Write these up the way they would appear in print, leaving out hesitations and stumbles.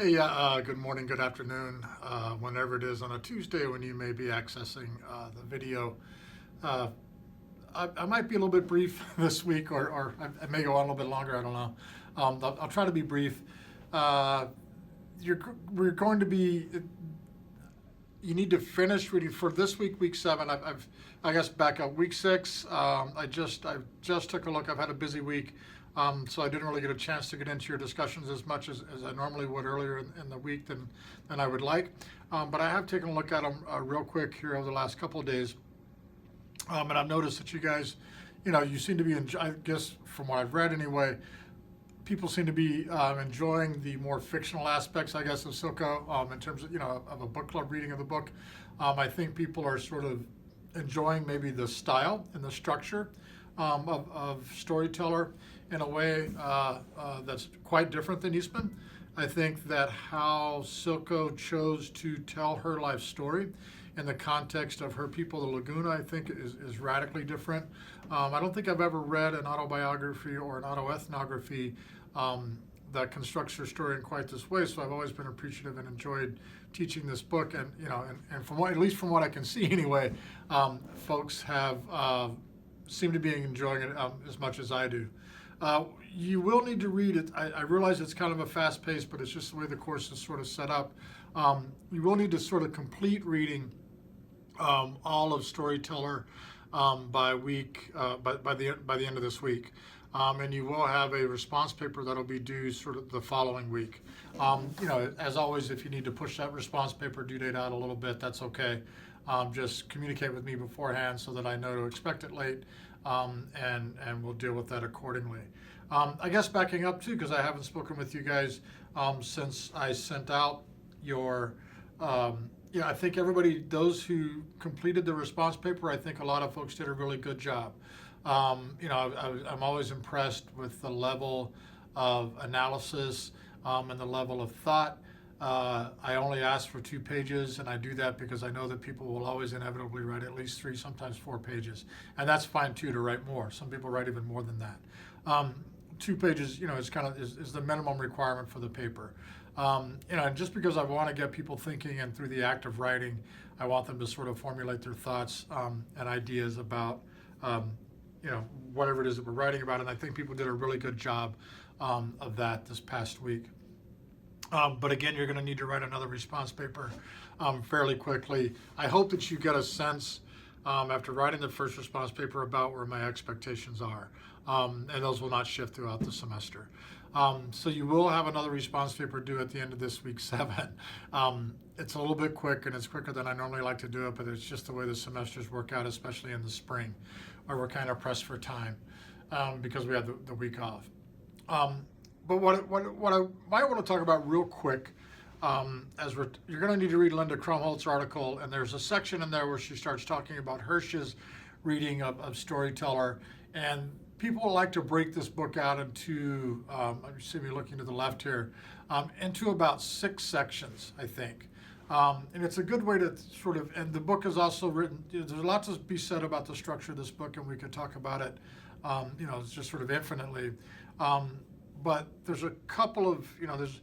Hey, good morning, good afternoon, whenever it is on a Tuesday when you may be accessing the video. Uh, I might be a little bit brief this week, or I may go on a little bit longer, I don't know. I'll try to be brief. Uh, we're going to be, you need to finish reading for this week, week seven. I guess back up week six. I just took a look. I've had a busy week, so I didn't really get a chance to get into your discussions as much as I normally would earlier in the week than I would like. But I have taken a look at them real quick here over the last couple of days, and I've noticed that you guys, you seem to be, I guess from what I've read anyway, people seem to be enjoying the more fictional aspects, I guess, of Silko in terms of of a book club reading of the book. I think people are sort of enjoying maybe the style and the structure of Storyteller in a way that's quite different than Eastman. I think that how Silko chose to tell her life story in the context of her people, the Laguna, I think is radically different. I don't think I've ever read an autobiography or an autoethnography that constructs her story in quite this way. So I've always been appreciative and enjoyed teaching this book. And and from what, at least from what I can see anyway, folks have seem to be enjoying it as much as I do. You will need to read it. I realize it's kind of a fast pace, but it's just the way the course is sort of set up. You will need to sort of complete reading all of Storyteller by week by the end of this week, and you will have a response paper that'll be due sort of the following week. As always, if you need to push that response paper due date out a little bit, that's okay. Just communicate with me beforehand so that I know to expect it late, and we'll deal with that accordingly. I guess backing up too, because I haven't spoken with you guys since I sent out your. I think everybody, those who completed the response paper, I think a lot of folks did a really good job. I'm always impressed with the level of analysis and the level of thought. I only ask for 2 pages, and I do that because I know that people will always inevitably write at least 3, sometimes 4 pages, and that's fine too to write more. Some people write even more than that. 2 pages, is the minimum requirement for the paper. And just because I want to get people thinking, and through the act of writing, I want them to sort of formulate their thoughts and ideas about, whatever it is that we're writing about. And I think people did a really good job of that this past week. But again, you're going to need to write another response paper fairly quickly. I hope that you get a sense after writing the first response paper about where my expectations are. And those will not shift throughout the semester. So you will have another response paper due at the end of this week 7. It's a little bit quick, and it's quicker than I normally like to do it, but it's just the way the semesters work out, especially in the spring, where we're kind of pressed for time because we have the week off. But what I might want to talk about real quick, you're going to need to read Linda Krumholtz's article, and there's a section in there where she starts talking about Hirsch's reading of Storyteller, and people like to break this book out into, you see me looking to the left here, into about 6 sections, I think. And it's a good way to sort of, and the book is also written, there's a lot to be said about the structure of this book, and we could talk about it, it's just sort of infinitely. But there's a couple of, there's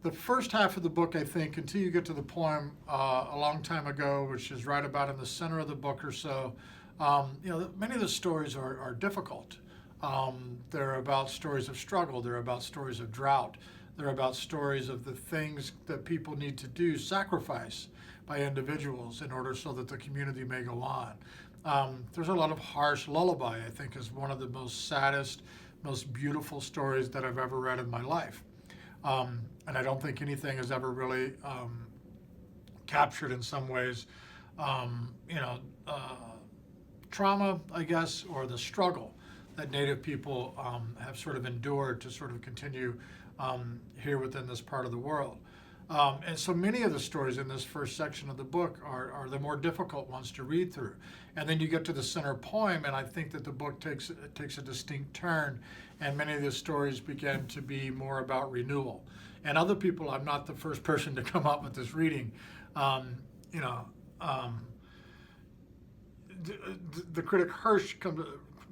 the first half of the book, I think, until you get to the poem A Long Time Ago, which is right about in the center of the book or so. Many of the stories are difficult. They're about stories of struggle. They're about stories of drought. They're about stories of the things that people need to do, sacrifice by individuals in order so that the community may go on. There's a lot of harsh lullaby, I think, is one of the most saddest, most beautiful stories that I've ever read in my life. And I don't think anything has ever really captured in some ways, trauma, I guess, or the struggle that Native people have sort of endured to sort of continue here within this part of the world. And so many of the stories in this first section of the book are the more difficult ones to read through. And then you get to the center poem, and I think that the book takes a distinct turn, and many of the stories begin to be more about renewal. And other people, I'm not the first person to come up with this reading, the critic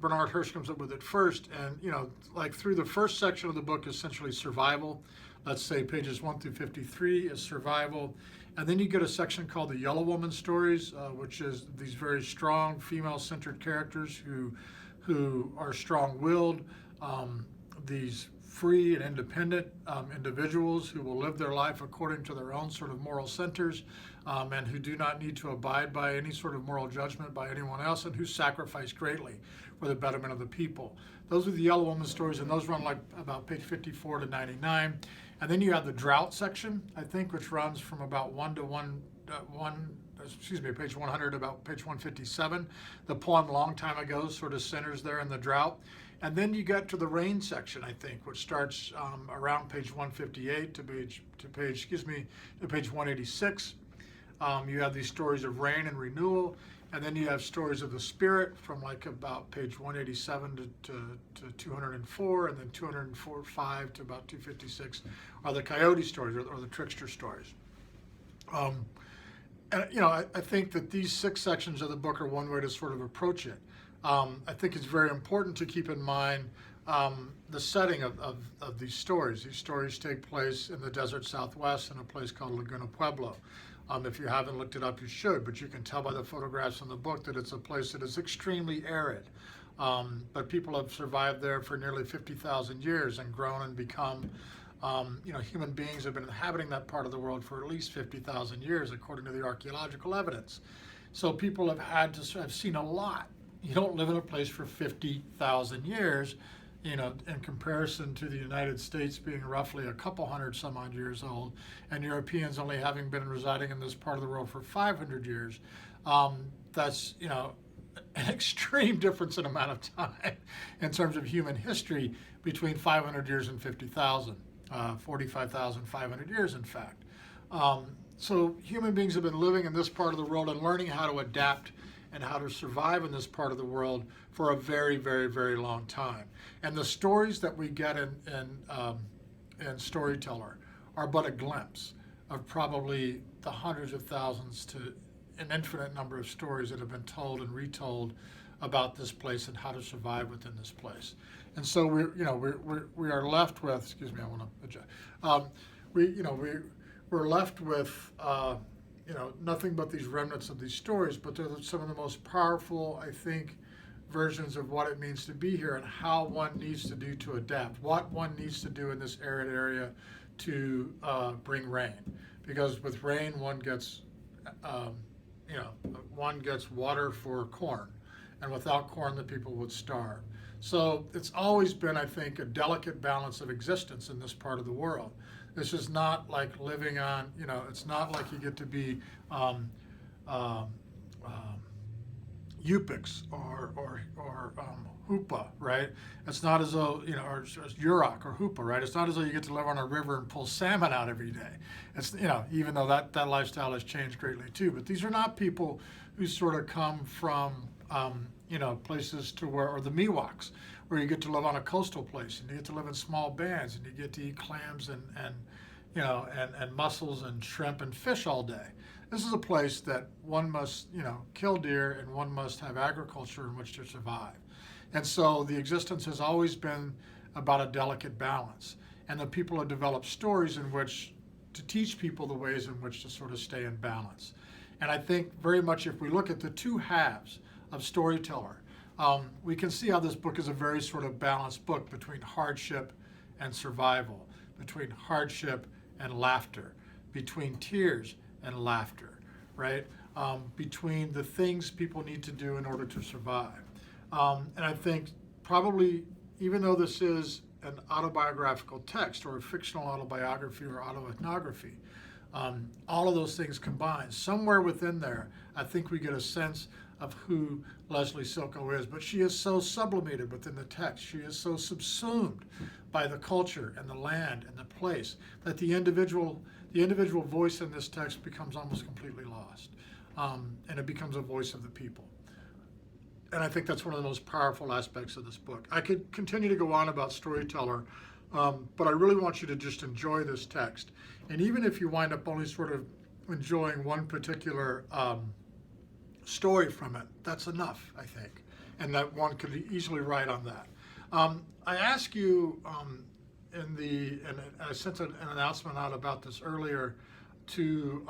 Bernard Hirsch comes up with it first, and like through the first section of the book, essentially survival, let's say pages 1 through 53 is survival. And then you get a section called the Yellow Woman stories, which is these very strong female-centered characters who are strong-willed, these free and independent individuals who will live their life according to their own sort of moral centers, and who do not need to abide by any sort of moral judgment by anyone else, and who sacrifice greatly for the betterment of the people. Those are the Yellow Woman stories, and those run like about page 54 to 99. And then you have the drought section, I think, which runs from about page 100 about page 157. The poem Long Time Ago sort of centers there in the drought. And then you get to the rain section, I think, which starts around page 158 to page 186. You have these stories of rain and renewal, and then you have stories of the spirit from like about page 187 to 204, and then 205 to about 256 are the coyote stories or the trickster stories. And I think that these 6 sections of the book are one way to sort of approach it. I think it's very important to keep in mind the setting of these stories. These stories take place in the desert Southwest in a place called Laguna Pueblo. If you haven't looked it up, you should, but you can tell by the photographs in the book that it's a place that is extremely arid. But people have survived there for nearly 50,000 years and grown and become, human beings have been inhabiting that part of the world for at least 50,000 years, according to the archaeological evidence. So people have seen a lot. You don't live in a place for 50,000 years, in comparison to the United States being roughly a couple hundred some odd years old, and Europeans only having been residing in this part of the world for 500 years. That's, an extreme difference in amount of time in terms of human history between 500 years and 50,000, 45,500 years, in fact. So human beings have been living in this part of the world and learning how to adapt and how to survive in this part of the world for a very, very, very long time. And the stories that we get in Storyteller are but a glimpse of probably the hundreds of thousands to an infinite number of stories that have been told and retold about this place and how to survive within this place. And so we are left with, excuse me, I want to adjust. We're left with nothing but these remnants of these stories, but they're some of the most powerful, I think, versions of what it means to be here and how one needs to do to adapt, what one needs to do in this arid area to bring rain. Because with rain, one gets water for corn, and without corn, the people would starve. So it's always been, I think, a delicate balance of existence in this part of the world. This is not like living on, it's not like you get to be Yupik or Hoopa, right? It's not as though, or Yurok or Hoopa, right? It's not as though you get to live on a river and pull salmon out every day. It's, even though that lifestyle has changed greatly too. But these are not people who sort of come from, places to where, or the Miwoks, where you get to live on a coastal place and you get to live in small bands and you get to eat clams and mussels and shrimp and fish all day. This is a place that one must, kill deer, and one must have agriculture in which to survive. And so the existence has always been about a delicate balance. And the people have developed stories in which to teach people the ways in which to sort of stay in balance. And I think very much if we look at the two halves of Storyteller, we can see how this book is a very sort of balanced book between hardship and survival, between hardship and laughter, between tears and laughter, right? Between the things people need to do in order to survive. And I think probably, even though this is an autobiographical text or a fictional autobiography or autoethnography, all of those things combined, somewhere within there, I think we get a sense of who Lesley Silko is. But she is so sublimated within the text. She is so subsumed by the culture and the land and the place that the individual voice in this text becomes almost completely lost. And it becomes a voice of the people. And I think that's one of the most powerful aspects of this book. I could continue to go on about Storyteller, but I really want you to just enjoy this text. And even if you wind up only sort of enjoying one particular story from it, that's enough, I think. And that one could easily write on that. I ask you, and I sent an announcement out about this earlier to,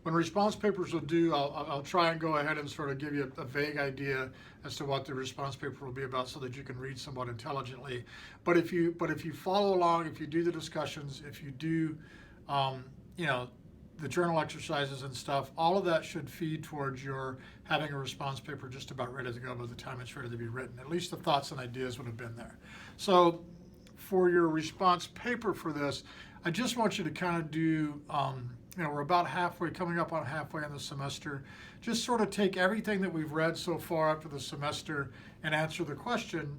when response papers will do, I'll try and go ahead and sort of give you a vague idea as to what the response paper will be about so that you can read somewhat intelligently. But if you follow along, if you do the discussions, if you do, the journal exercises and stuff, all of that should feed towards your having a response paper just about ready to go by the time it's ready to be written. At least the thoughts and ideas would have been there. So for your response paper for this, I just want you to kind of do, we're about halfway, coming up on halfway in the semester. Just sort of take everything that we've read so far after the semester and answer the question,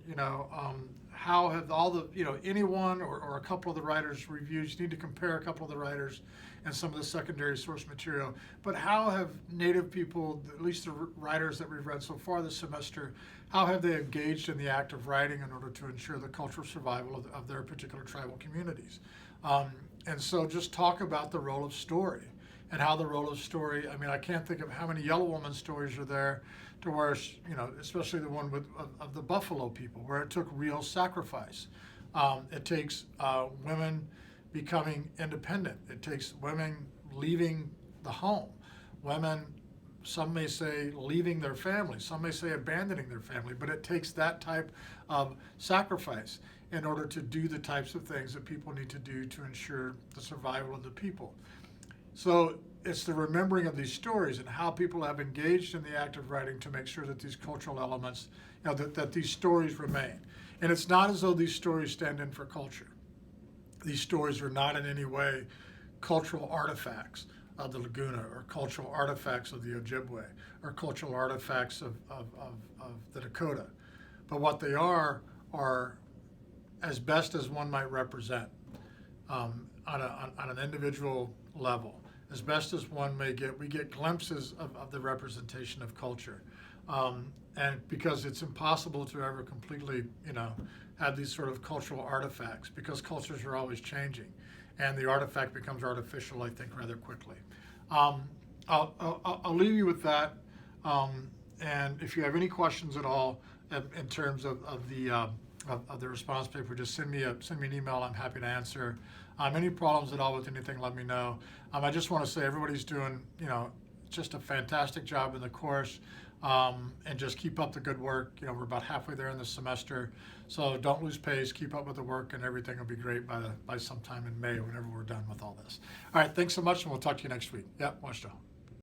how have all the, anyone or a couple of the writers' reviews, you need to compare a couple of the writers and some of the secondary source material, but how have Native people, at least the writers that we've read so far this semester, how have they engaged in the act of writing in order to ensure the cultural survival of their particular tribal communities? And so just talk about the role of story and how the role of story, I can't think of how many Yellow Woman stories are there to where, especially the one of the Buffalo people, where it took real sacrifice. It takes women becoming independent. It takes women leaving the home. Women, some may say leaving their family, some may say abandoning their family, but it takes that type of sacrifice in order to do the types of things that people need to do to ensure the survival of the people. So it's the remembering of these stories and how people have engaged in the act of writing to make sure that these cultural elements, that these stories remain. And it's not as though these stories stand in for culture. These stories are not in any way cultural artifacts of the Laguna or cultural artifacts of the Ojibwe or cultural artifacts of the Dakota. But what they are as best as one might represent on an individual level, as best as one may get. We get glimpses of the representation of culture. And because it's impossible to ever completely, have these sort of cultural artifacts because cultures are always changing and the artifact becomes artificial, I think, rather quickly. I'll leave you with that. And if you have any questions at all in terms of the response paper, just send me an email. I'm happy to answer. Any problems at all with anything, let me know. I just want to say everybody's doing, just a fantastic job in the course, and just keep up the good work. We're about halfway there in the semester, so don't lose pace. Keep up with the work, and everything will be great by sometime in May, whenever we're done with all this. All right, thanks so much, and we'll talk to you next week. Yeah, watch out.